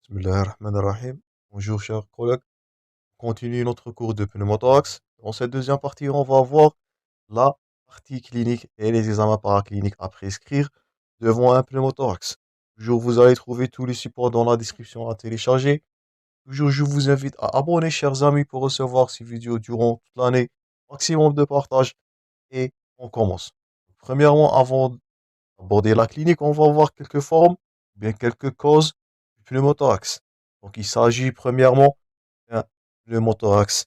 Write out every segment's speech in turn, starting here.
Bismillahirrahmanirrahim. Bonjour chers collègues, on continue notre cours de pneumothorax. Dans cette deuxième partie, on va voir la partie clinique et les examens paracliniques à prescrire devant un pneumothorax. Toujours, vous allez trouver tous les supports dans la description à télécharger. Toujours, je vous invite à abonner, chers amis, pour recevoir ces vidéos durant toute l'année. Maximum de partage et on commence. Premièrement, avant d'aborder la clinique, on va voir quelques formes, bien quelques causes du pneumothorax. Donc, il s'agit premièrement d'un pneumothorax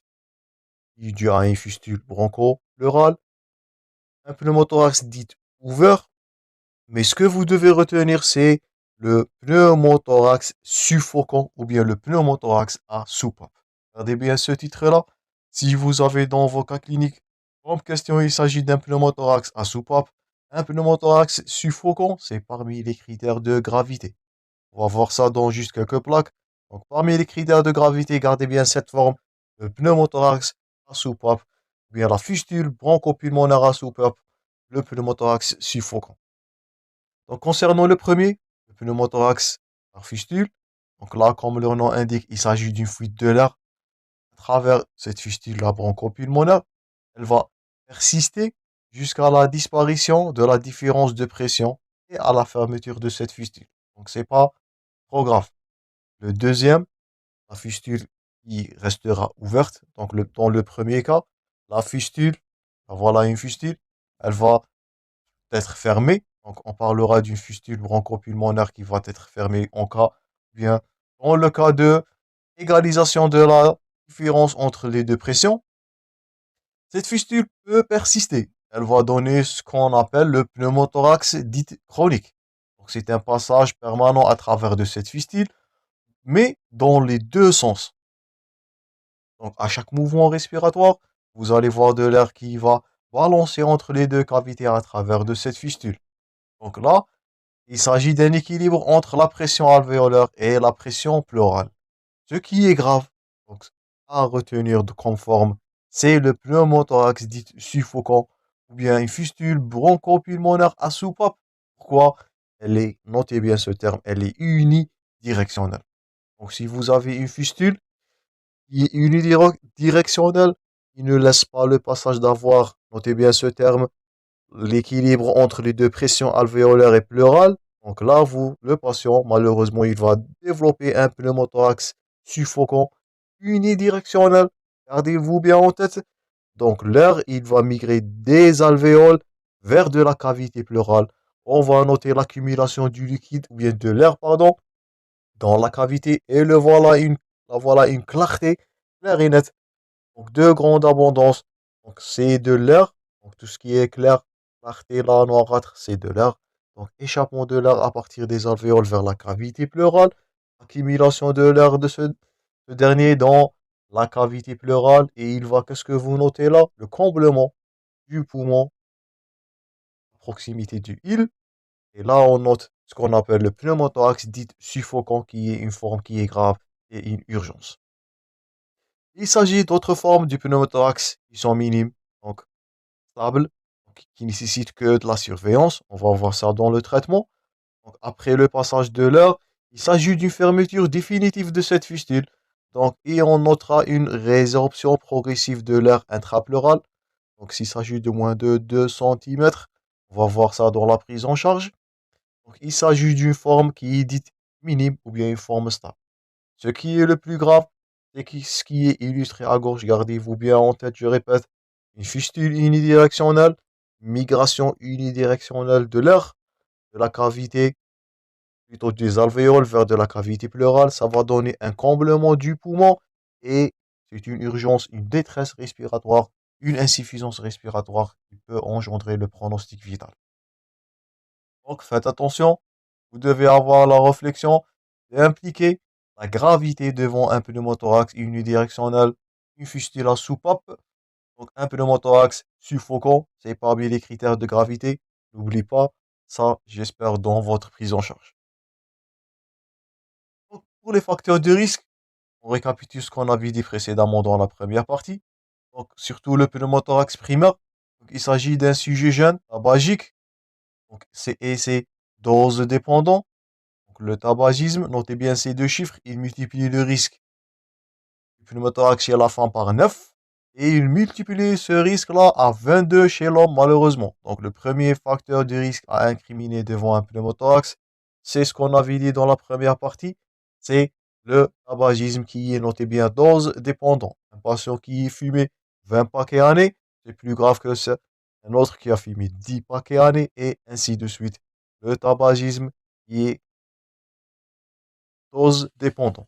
qui est dû à une fistule broncho-pleurale, un pneumothorax dit ouvert, mais ce que vous devez retenir, c'est le pneumothorax suffocant ou bien le pneumothorax à soupape. Regardez bien ce titre-là. Si vous avez dans vos cas cliniques comme question, il s'agit d'un pneumothorax à soupape. Un pneumothorax suffocant, c'est parmi les critères de gravité. On va voir ça dans juste quelques plaques. Donc, parmi les critères de gravité, gardez bien cette forme, le pneumothorax à soupape, ou bien la fistule bronchopulmonaire à soupape, le pneumothorax suffocant. Donc, concernant le premier, le pneumothorax par fistule, donc là, comme leur nom indique, il s'agit d'une fuite de l'air à travers cette fistule, la bronchopulmonaire. Elle va persister jusqu'à la disparition de la différence de pression et à la fermeture de cette fistule. Donc, c'est pas trop grave. Le deuxième, la fistule qui restera ouverte. Donc, dans le premier cas, la fistule, voilà une fistule, elle va être fermée. Donc, on parlera d'une fistule bronchopulmonaire qui va être fermée en cas, bien, dans le cas de égalisation de la différence entre les deux pressions. Cette fistule peut persister. Elle va donner ce qu'on appelle le pneumothorax dit chronique. Donc, c'est un passage permanent à travers de cette fistule, mais dans les deux sens. Donc, à chaque mouvement respiratoire, vous allez voir de l'air qui va balancer entre les deux cavités à travers de cette fistule. Donc là, il s'agit d'un équilibre entre la pression alvéolaire et la pression pleurale. Ce qui est grave, donc, à retenir de conforme, c'est le pneumothorax dit suffocant ou bien une fistule bronchopulmonaire à soupape. Pourquoi? Elle est, notez bien ce terme, elle est unidirectionnelle. Donc si vous avez une fistule qui est unidirectionnelle, il ne laisse pas le passage d'avoir, notez bien ce terme, l'équilibre entre les deux pressions alvéolaires et pleurales. Donc là, le patient, malheureusement, il va développer un pneumothorax suffocant unidirectionnel. Gardez-vous bien en tête. Donc l'air, il va migrer des alvéoles vers de la cavité pleurale. On va noter l'accumulation du liquide, ou bien de l'air, pardon, dans la cavité et la voilà une clarté claire et nette. Donc de grande abondance. Donc c'est de l'air. Donc tout ce qui est clair, clarté là, noirâtre, c'est de l'air. Donc échappement de l'air à partir des alvéoles vers la cavité pleurale. Accumulation de l'air de ce dernier dans la cavité pleurale. Et il va, qu'est-ce que vous notez là? Le comblement du poumon à proximité du île. Et là, on note ce qu'on appelle le pneumothorax dit suffocant, qui est une forme qui est grave et une urgence. Il s'agit d'autres formes du pneumothorax qui sont minimes, donc stables, donc qui nécessitent que de la surveillance. On va voir ça dans le traitement. Donc, après le passage de l'heure, il s'agit d'une fermeture définitive de cette fistule. Donc, et on notera une résorption progressive de l'air intrapleural. Donc, s'il s'agit de moins de 2 cm, on va voir ça dans la prise en charge. Donc, il s'agit d'une forme qui est dite minime ou bien une forme stable. Ce qui est le plus grave, c'est que ce qui est illustré à gauche, gardez-vous bien en tête, je répète, une fistule unidirectionnelle, migration unidirectionnelle de l'air, de la cavité, plutôt des alvéoles vers de la cavité pleurale, ça va donner un comblement du poumon et c'est une urgence, une détresse respiratoire, une insuffisance respiratoire qui peut engendrer le pronostic vital. Donc faites attention, vous devez avoir la réflexion et impliquer la gravité devant un pneumothorax unidirectionnel, une fistule à soupape, donc un pneumothorax suffocant, c'est parmi les critères de gravité. N'oubliez pas ça, j'espère, dans votre prise en charge. Donc, pour les facteurs de risque, on récapitule ce qu'on avait dit précédemment dans la première partie. Donc, surtout le pneumothorax primaire. Donc, il s'agit d'un sujet jeune, tabagique, donc c'est dose dépendant. Donc Donc le tabagisme, notez bien ces deux chiffres, il multiplie le risque du pneumothorax chez la femme par 9 et il multiplie ce risque-là à 22 chez l'homme malheureusement. Donc le premier facteur de risque à incriminer devant un pneumothorax, c'est ce qu'on avait dit dans la première partie, c'est le tabagisme qui est, notez bien, dose dépendant. Un patient qui fumait 20 paquets à l'année, c'est plus grave que ça. Un autre qui a fumé 10 paquets à l'année et ainsi de suite. Le tabagisme qui est dose dépendant.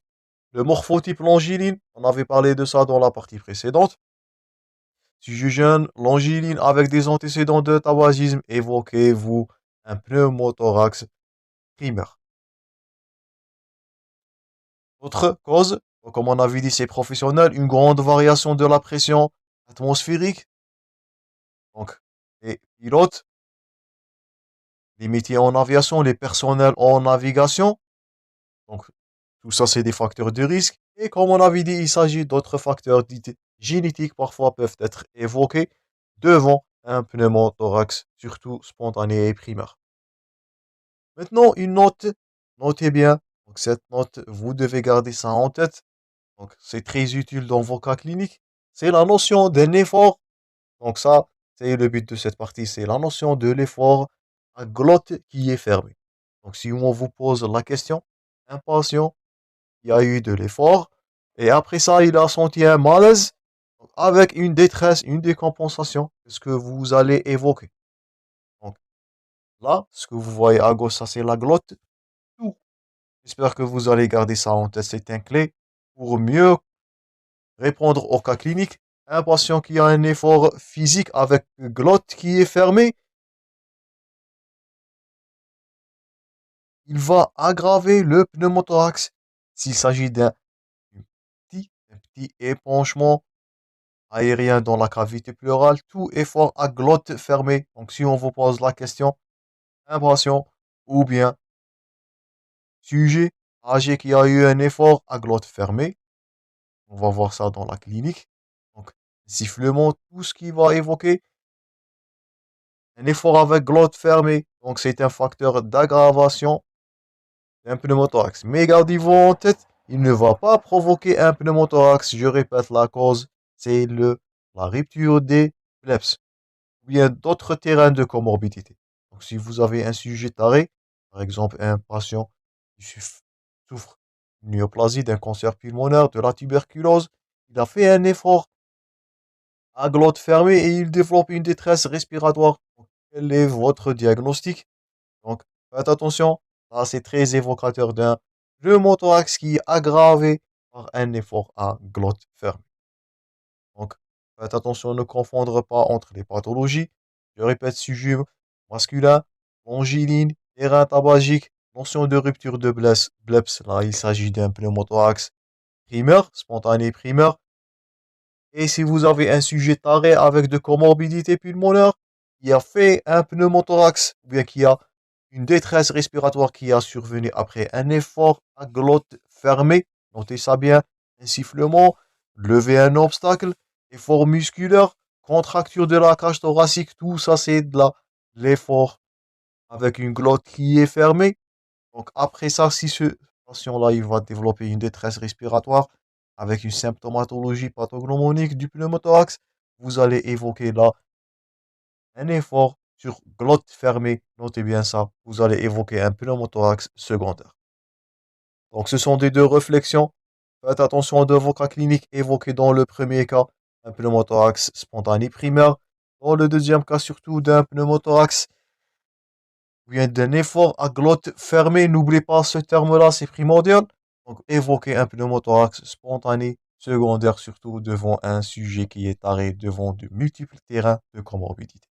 Le morphotype longiline, on avait parlé de ça dans la partie précédente. Si je jeûne longiline avec des antécédents de tabagisme, évoquez-vous un pneumothorax primaire. Autre cause, comme on avait dit, c'est professionnel, une grande variation de la pression atmosphérique. Donc, les pilotes, les métiers en aviation, les personnels en navigation. Donc, tout ça, c'est des facteurs de risque. Et comme on avait dit, il s'agit d'autres facteurs génétiques parfois peuvent être évoqués devant un pneumothorax, surtout spontané et primaire. Maintenant, une note, notez bien. Donc, cette note, vous devez garder ça en tête. Donc, c'est très utile dans vos cas cliniques. C'est la notion d'un effort. Donc, ça, c'est le but de cette partie. C'est la notion de l'effort à glotte qui est fermée. Donc, si on vous pose la question, un patient qui a eu de l'effort et après ça, il a senti un malaise avec une détresse, une décompensation, ce que vous allez évoquer. Donc, là, ce que vous voyez à gauche, ça, c'est la glotte. Tout. J'espère que vous allez garder ça en tête. C'est un clé pour mieux répondre au cas clinique. Un patient qui a un effort physique avec glotte qui est fermée, il va aggraver le pneumothorax. S'il s'agit un petit épanchement aérien dans la cavité pleurale, tout effort à glotte fermée. Donc si on vous pose la question, un patient ou bien sujet âgé qui a eu un effort à glotte fermée, on va voir ça dans la clinique. Donc sifflement, tout ce qui va évoquer un effort avec glotte fermée. Donc c'est un facteur d'aggravation d'un pneumothorax. Mais gardez-vous en tête, il ne va pas provoquer un pneumothorax. Je répète, la cause, c'est la rupture des plebs ou bien d'autres terrains de comorbidité. Donc, si vous avez un sujet taré, par exemple un patient qui souffre d'une néoplasie, d'un cancer pulmonaire, de la tuberculose, il a fait un effort à glotte fermée et il développe une détresse respiratoire. Donc, quel est votre diagnostic? Donc, faites attention, là, c'est très évocateur d'un pneumothorax qui est aggravé par un effort à glotte fermée. Donc, faites attention à ne confondre pas entre les pathologies. Je répète, sujet masculin, angiline, terrain tabagique, notion de rupture de bleps. Là, il s'agit d'un pneumothorax primaire, spontané primaire. Et si vous avez un sujet taré avec de comorbidités pulmonaires, qui a fait un pneumothorax, ou bien qui a une détresse respiratoire qui a survenu après un effort à glotte fermée, notez ça bien, un sifflement, lever un obstacle, effort musculaire, contracture de la cage thoracique, tout ça c'est de l'effort avec une glotte qui est fermée. Donc après ça, si ce patient-là, il va développer une détresse respiratoire avec une symptomatologie pathognomonique du pneumothorax, vous allez évoquer là un effort sur glotte fermée. Notez bien ça, vous allez évoquer un pneumothorax secondaire. Donc ce sont des deux réflexions. Faites attention de vos cas cliniques évoqués dans le premier cas, un pneumothorax spontané primaire. Dans le deuxième cas, surtout d'un pneumothorax bien d'un effort à glotte fermée. N'oubliez pas ce terme-là, c'est primordial. Donc, évoquer un pneumothorax spontané, secondaire, surtout devant un sujet qui est taré devant de multiples terrains de comorbidité.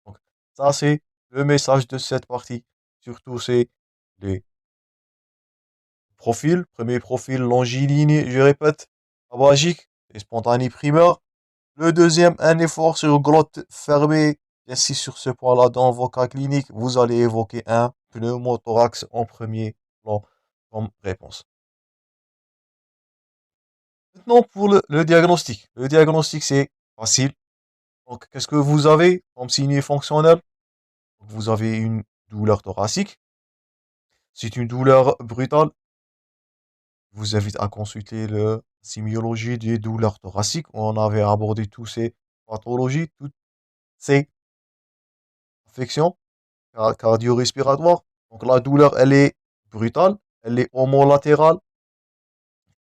Donc, ça, c'est le message de cette partie. Surtout, c'est les profils. Premier profil, longiligne, je répète, tabagique et spontané primaire. Le deuxième, un effort sur glotte fermée. Ainsi, sur ce point-là, dans vos cas cliniques, vous allez évoquer un pneumothorax en premier plan comme réponse. Maintenant, pour le diagnostic. Le diagnostic, c'est facile. Donc, qu'est-ce que vous avez comme signe fonctionnel? Vous avez une douleur thoracique. C'est une douleur brutale. Je vous invite à consulter le sémiologie des douleurs thoraciques. On avait abordé toutes ces pathologies, toutes ces affections cardio-respiratoires. Donc la douleur, elle est brutale, elle est homolatérale.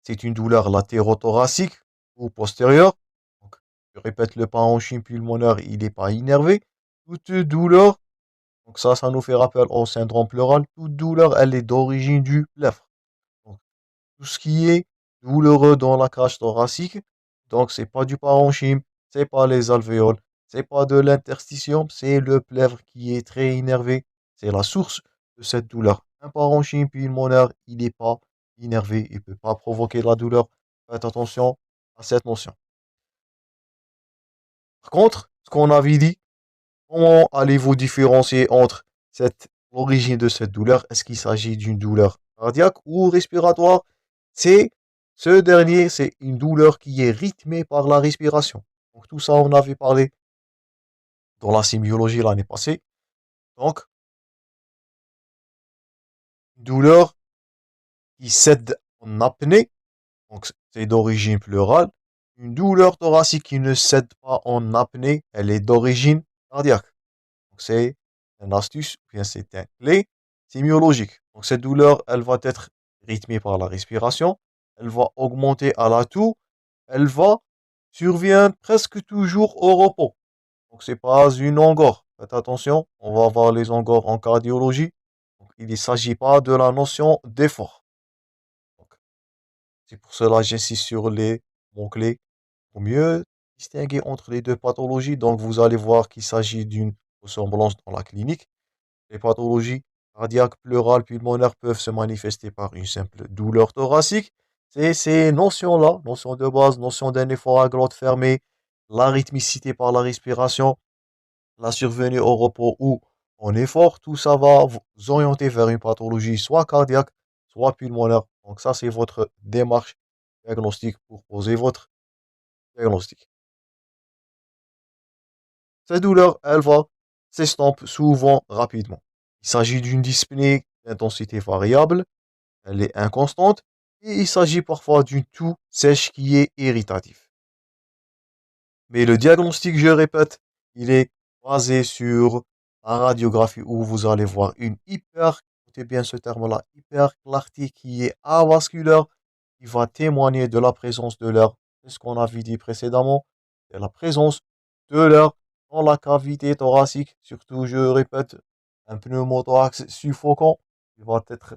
C'est une douleur latérothoracique ou postérieure. Donc, je répète, le parenchyme pulmonaire, il n'est pas innervé. Toute douleur, donc ça nous fait rappel au syndrome pleural. Toute douleur, elle est d'origine du pleutre. Donc, tout ce qui est douloureux dans la cage thoracique, donc c'est pas du parenchyme, c'est pas les alvéoles, c'est pas de l'interstitium, c'est le pleutre qui est très innervé. C'est la source de cette douleur. Un parenchyme pulmonaire, il n'est pas innervé, il ne peut pas provoquer de la douleur. Faites attention à cette notion. Par contre, ce qu'on avait dit, comment allez-vous différencier entre l'origine de cette douleur? Est-ce qu'il s'agit d'une douleur cardiaque ou respiratoire? C'est Ce dernier, c'est une douleur qui est rythmée par la respiration. Donc tout ça, on avait parlé dans la sémiologie l'année passée. Donc, une douleur qui cède en apnée, donc c'est d'origine pleurale. Une douleur thoracique qui ne cède pas en apnée, elle est d'origine cardiaque. Donc c'est une astuce, ou bien c'est un clé sémiologique. Donc cette douleur, elle va être rythmée par la respiration, elle va augmenter à la toux, elle va survient presque toujours au repos. Donc c'est pas une angor. Faites attention, on va voir les angors en cardiologie. Donc, il ne s'agit pas de la notion d'effort. Donc, c'est pour cela que j'insiste sur les mots-clés pour mieux distinguer entre les deux pathologies. Donc vous allez voir qu'il s'agit d'une ressemblance dans la clinique. Les pathologies cardiaques, pleurales, pulmonaires peuvent se manifester par une simple douleur thoracique. C'est ces notions-là, notions de base, notion d'un effort à glotte fermée, la rythmicité par la respiration, la survenue au repos ou en effort, tout ça va vous orienter vers une pathologie soit cardiaque, soit pulmonaire. Donc ça, c'est votre démarche diagnostique pour poser votre diagnostic. Cette douleur, elle va s'estompe souvent rapidement. Il s'agit d'une dyspnée d'intensité variable, elle est inconstante, et il s'agit parfois d'une toux sèche qui est irritative. Mais le diagnostic, je répète, il est basé sur la radiographie où vous allez voir une écoutez bien ce terme-là, hyperclarté qui est avasculaire, qui va témoigner de la présence de l'air. C'est ce qu'on avait dit précédemment, c'est la présence de l'air dans la cavité thoracique. Surtout, je répète, un pneumothorax suffocant, il va être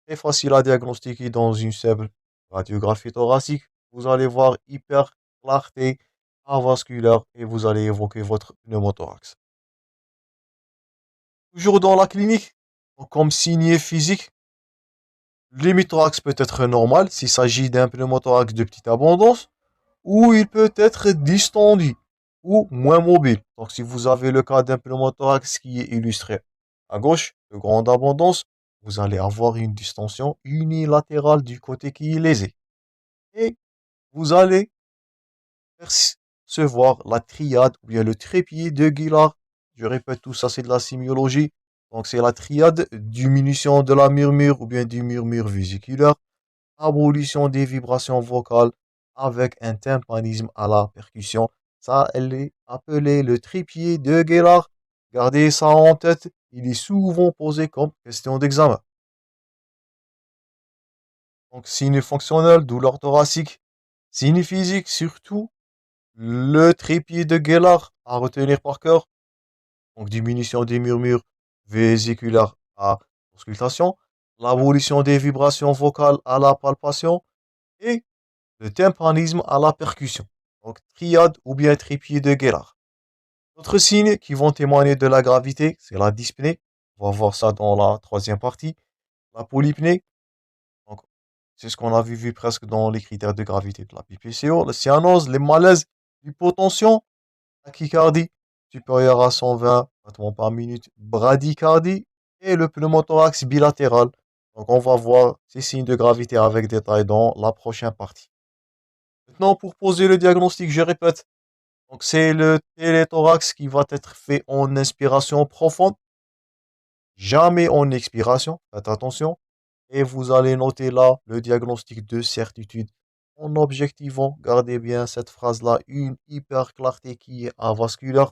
très facile à diagnostiquer dans une simple radiographie thoracique. Vous allez voir hyperclarté avasculaire et vous allez évoquer votre pneumothorax. Toujours dans la clinique, comme signe physique, l'hémothorax peut être normal s'il s'agit d'un pneumothorax de petite abondance, ou il peut être distendu ou moins mobile. Donc si vous avez le cas d'un pneumothorax qui est illustré à gauche, de grande abondance, vous allez avoir une distension unilatérale du côté qui est lésé. Et vous allez percevoir la triade ou bien le trépied de Guillard. Je répète, tout ça, c'est de la sémiologie. Donc, c'est la triade, diminution de la murmure ou bien du murmure vésiculaire, abolition des vibrations vocales avec un tympanisme à la percussion. Ça, elle est appelée le trépied de Guillard. Gardez ça en tête, il est souvent posé comme question d'examen. Donc, signe fonctionnel, douleur thoracique, signe physique, surtout le trépied de Guillard à retenir par cœur. Donc, diminution des murmures vésiculaires à auscultation, l'abolition des vibrations vocales à la palpation et le tympanisme à la percussion. Donc, triade ou bien trépied de Guillard. D'autres signes qui vont témoigner de la gravité, c'est la dyspnée. On va voir ça dans la troisième partie. La polypnée. Donc, c'est ce qu'on a vu presque dans les critères de gravité de la PPCO. La cyanose, les malaises, l'hypotension, tachycardie supérieure à 120 battements par minute, bradycardie et le pneumothorax bilatéral. Donc, on va voir ces signes de gravité avec détail dans la prochaine partie. Maintenant, pour poser le diagnostic, je répète. Donc, c'est le téléthorax qui va être fait en inspiration profonde. jamais en expiration, faites attention, et vous allez noter là le diagnostic de certitude en objectivant, gardez bien cette phrase-là, une hyper clarté qui est avasculaire.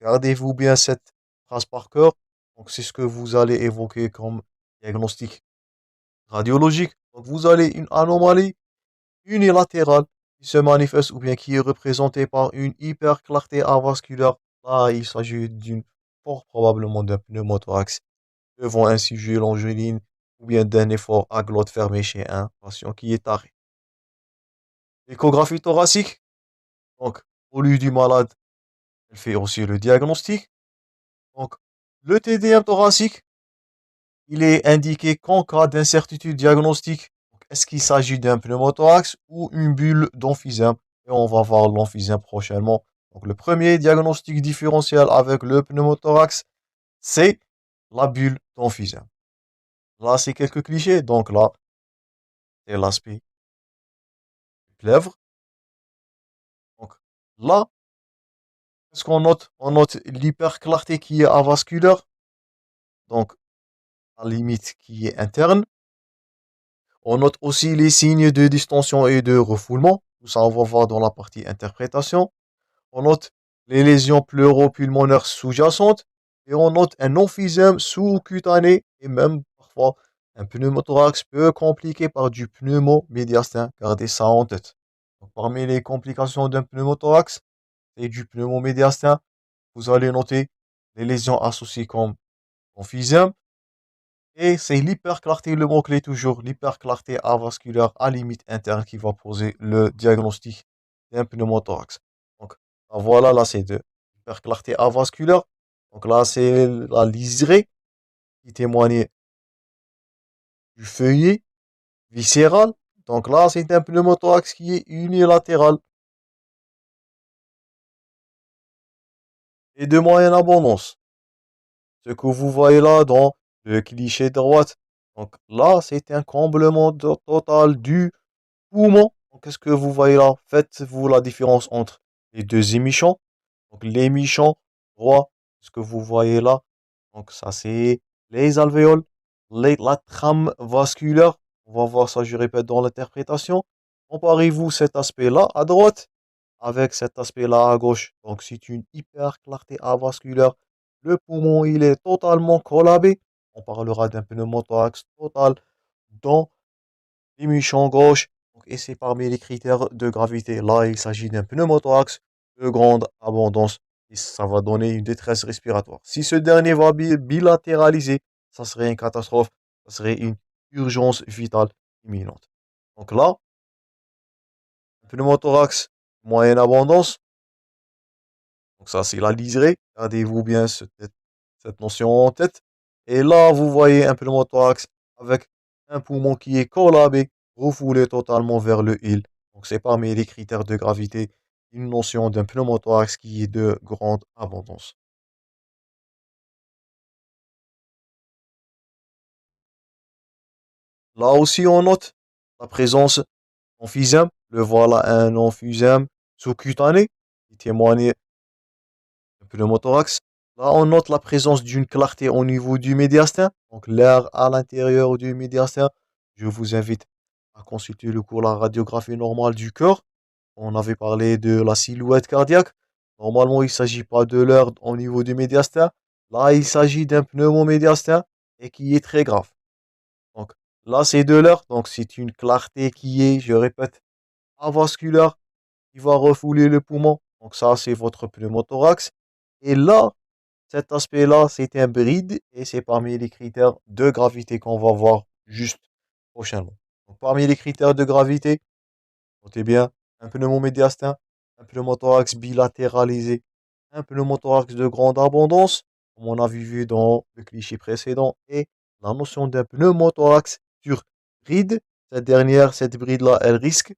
Gardez-vous bien cette phrase par cœur. Donc, c'est ce que vous allez évoquer comme diagnostic radiologique. Donc, vous avez une anomalie unilatérale qui se manifeste ou bien qui est représentée par une hyperclarté avasculaire. Là, il s'agit d'une fort probablement d'un pneumothorax devant un sujet longiligne ou bien d'un effort à glotte fermée chez un patient qui est taré. L'échographie thoracique, donc, au lieu du malade, elle fait aussi le diagnostic. Donc, le TDM thoracique, il est indiqué qu'en cas d'incertitude diagnostique, est-ce qu'il s'agit d'un pneumothorax ou une bulle d'emphysème? Et on va voir l'emphysème prochainement. Donc, le premier diagnostic différentiel avec le pneumothorax, c'est la bulle d'emphysème. Là, c'est quelques clichés. Donc là, c'est l'aspect plèvre. Donc là, qu'est-ce qu'on note? On note l'hyperclarté qui est avasculaire. Donc, la limite qui est interne. On note aussi les signes de distension et de refoulement. Tout ça, on va voir dans la partie interprétation. On note les lésions pleuro-pulmonaires sous-jacentes. Et on note un emphysème sous-cutané et même parfois un pneumothorax peu compliqué par du pneumomédiastin. Gardez ça en tête. Donc, parmi les complications d'un pneumothorax et du pneumomédiastin, vous allez noter les lésions associées comme emphysème. Et c'est l'hyperclarté, le mot-clé toujours, l'hyperclarté avasculaire à limite interne qui va poser le diagnostic d'un pneumothorax. Donc voilà, là c'est de l'hyperclarté avasculaire. Donc là c'est la liserée qui témoignait du feuillet viscéral. Donc là c'est un pneumothorax qui est unilatéral et de moyenne abondance. Ce que vous voyez là dans le cliché droite. Donc là c'est un comblement total du poumon. Qu'est-ce que vous voyez là? Faites-vous la différence entre les deux émichons. Donc, l'émichon droit, ce que vous voyez là. Donc, ça, c'est les alvéoles, la trame vasculaire. On va voir ça, je répète, dans l'interprétation. Comparez-vous cet aspect-là à droite avec cet aspect-là à gauche. Donc, c'est une hyper clarté avasculaire. Le poumon, il est totalement collabé. On parlera d'un pneumothorax total dans l'émission gauche. Et c'est parmi les critères de gravité. Là, il s'agit d'un pneumothorax de grande abondance. Et ça va donner une détresse respiratoire. Si ce dernier va bilatéraliser, ça serait une catastrophe. Ça serait une urgence vitale imminente. Donc là, pneumothorax, moyenne abondance. Donc ça, c'est la liserée. Gardez-vous bien cette notion en tête. Et là, vous voyez un pneumothorax avec un poumon qui est collabé, refoulé totalement vers le île. Donc c'est parmi les critères de gravité, une notion d'un pneumothorax qui est de grande abondance. Là aussi, on note la présence d'emphysème. Le voilà un emphysème sous-cutané qui témoigne pneumothorax. Là, on note la présence d'une clarté au niveau du médiastin, donc l'air à l'intérieur du médiastin. Je vous invite à consulter le cours La radiographie normale du cœur. On avait parlé de la silhouette cardiaque. Normalement, il ne s'agit pas de l'air au niveau du médiastin. Là, il s'agit d'un pneumomédiastin et qui est très grave. Donc là, c'est de l'air, donc c'est une clarté qui est, je répète, avasculaire, qui va refouler le poumon. Donc ça, c'est votre pneumothorax. Et là, cet aspect-là, c'est un bride et c'est parmi les critères de gravité qu'on va voir juste prochainement. Donc, parmi les critères de gravité, notez bien un pneumomédiastin, un pneumothorax bilatéralisé, un pneumothorax de grande abondance, comme on a vu dans le cliché précédent, et la notion d'un pneumothorax sur bride. Cette bride-là, elle risque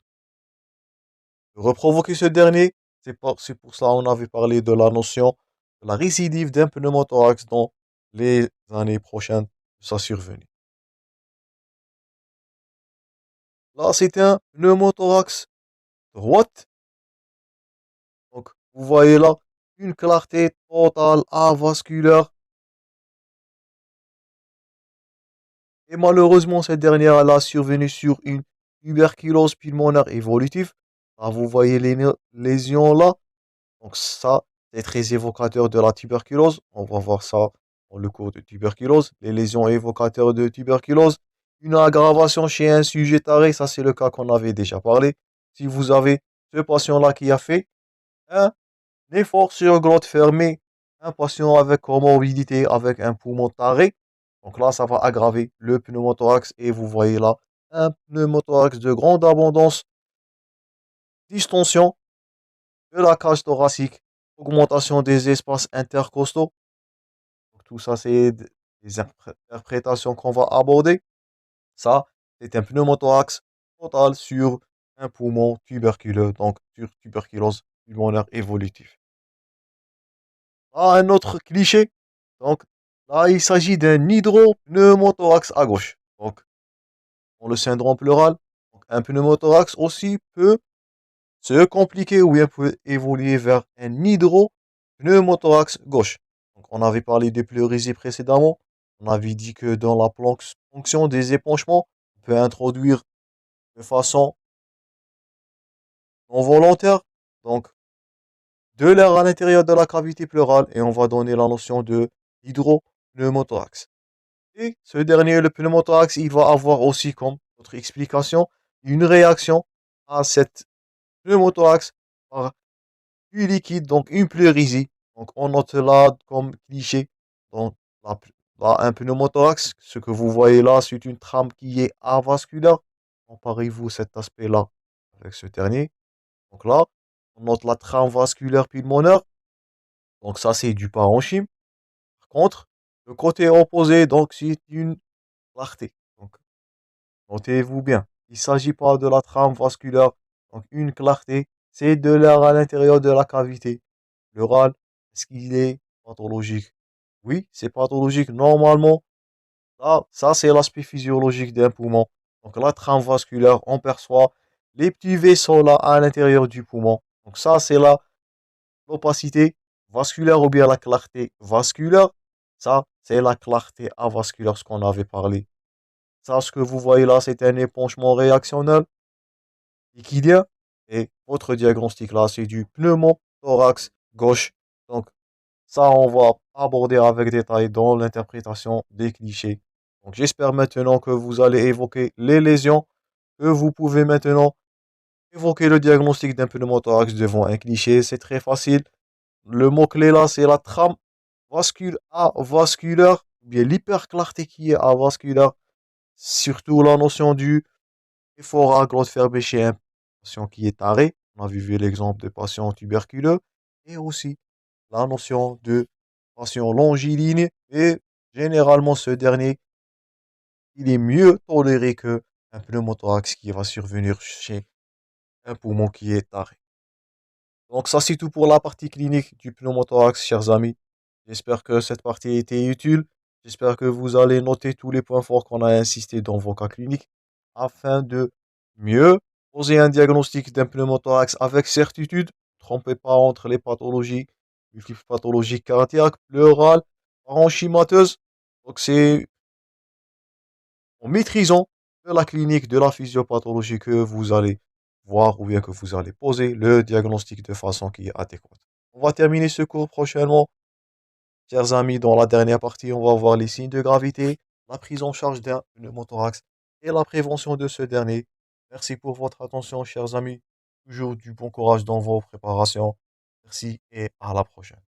de reprovoquer ce dernier. C'est pour cela qu'on avait parlé de la notion de la récidive d'un pneumothorax dans les années prochaines de sa survenue. Là, c'est un pneumothorax droite. Donc, vous voyez là une clarté totale avasculaire. Et malheureusement, cette dernière elle a survenu sur une tuberculose pulmonaire évolutive. Là, vous voyez les lésions là. Donc ça, c'est très évocateur de la tuberculose. On va voir ça dans le cours de tuberculose. Les lésions évocateurs de tuberculose. Une aggravation chez un sujet taré, ça c'est le cas qu'on avait déjà parlé. Si vous avez ce patient-là qui a fait un effort sur glotte fermée, un patient avec comorbidité, avec un poumon taré, donc là ça va aggraver le pneumothorax et vous voyez là un pneumothorax de grande abondance, distension de la cage thoracique, augmentation des espaces intercostaux. Donc, tout ça, c'est des interprétations qu'on va aborder. Ça, c'est un pneumothorax total sur un poumon tuberculeux, donc sur tuberculose pulmonaire évolutive. Ah, un autre cliché. Donc, là, il s'agit d'un hydropneumothorax à gauche. Donc, dans le syndrome pleural, donc, un pneumothorax aussi peut se compliquer ou bien peut évoluer vers un hydropneumothorax gauche. Donc, on avait parlé des pleurésies précédemment. On avait dit que dans la fonction des épanchements, on peut introduire de façon non volontaire, donc de l'air à l'intérieur de la cavité pleurale et on va donner la notion de hydropneumothorax. Et ce dernier, le pneumothorax, il va avoir aussi comme autre explication une réaction à cette pneumothorax par du liquide, donc une pleurésie. Donc on note là comme cliché, donc la- un pneumothorax, ce que vous voyez là, c'est une trame qui est avasculaire. Comparez-vous cet aspect-là avec ce dernier. Donc là, on note la trame vasculaire pulmonaire. Donc ça, c'est du parenchyme. Par contre, le côté opposé, donc c'est une clarté. Donc notez-vous bien, il ne s'agit pas de la trame vasculaire. Donc une clarté, c'est de l'air à l'intérieur de la cavité pleurale. Est-ce qu'il est pathologique? Oui, c'est pathologique. Normalement, ça c'est l'aspect physiologique d'un poumon. Donc la trame vasculaire, on perçoit les petits vaisseaux là à l'intérieur du poumon. Donc ça c'est l'opacité vasculaire ou bien la clarté vasculaire. Ça, c'est la clarté avasculaire, ce qu'on avait parlé. Ça, ce que vous voyez là, c'est un épanchement réactionnel liquidien. Et votre diagnostic là, c'est du pneumothorax gauche. Donc, ça, on va aborder avec détail dans l'interprétation des clichés. Donc, j'espère maintenant que vous allez évoquer les lésions, que vous pouvez maintenant évoquer le diagnostic d'un pneumothorax devant un cliché. C'est très facile. Le mot-clé là, c'est la trame avasculaire, ou bien l'hyperclarté qui est avasculaire. Surtout la notion du effort à glotte fermée chez un patient qui est taré. On a vu l'exemple de patient tuberculeux. Et aussi la notion de patient longiligne. Et généralement, ce dernier, il est mieux toléré que un pneumothorax qui va survenir chez un poumon qui est taré. Donc ça, c'est tout pour la partie clinique du pneumothorax, chers amis. J'espère que cette partie a été utile. J'espère que vous allez noter tous les points forts qu'on a insisté dans vos cas cliniques afin de mieux poser un diagnostic d'un pneumothorax avec certitude. Ne trompez pas entre les pathologies, multiples pathologies cardiaques, pleurales, parenchymateuses. Donc c'est en maîtrisant de la clinique, de la physiopathologie que vous allez voir ou bien que vous allez poser le diagnostic de façon qui est adéquate. On va terminer ce cours prochainement. Chers amis, dans la dernière partie, on va voir les signes de gravité, la prise en charge d'un pneumothorax et la prévention de ce dernier. Merci pour votre attention, chers amis. Toujours du bon courage dans vos préparations. Merci et à la prochaine.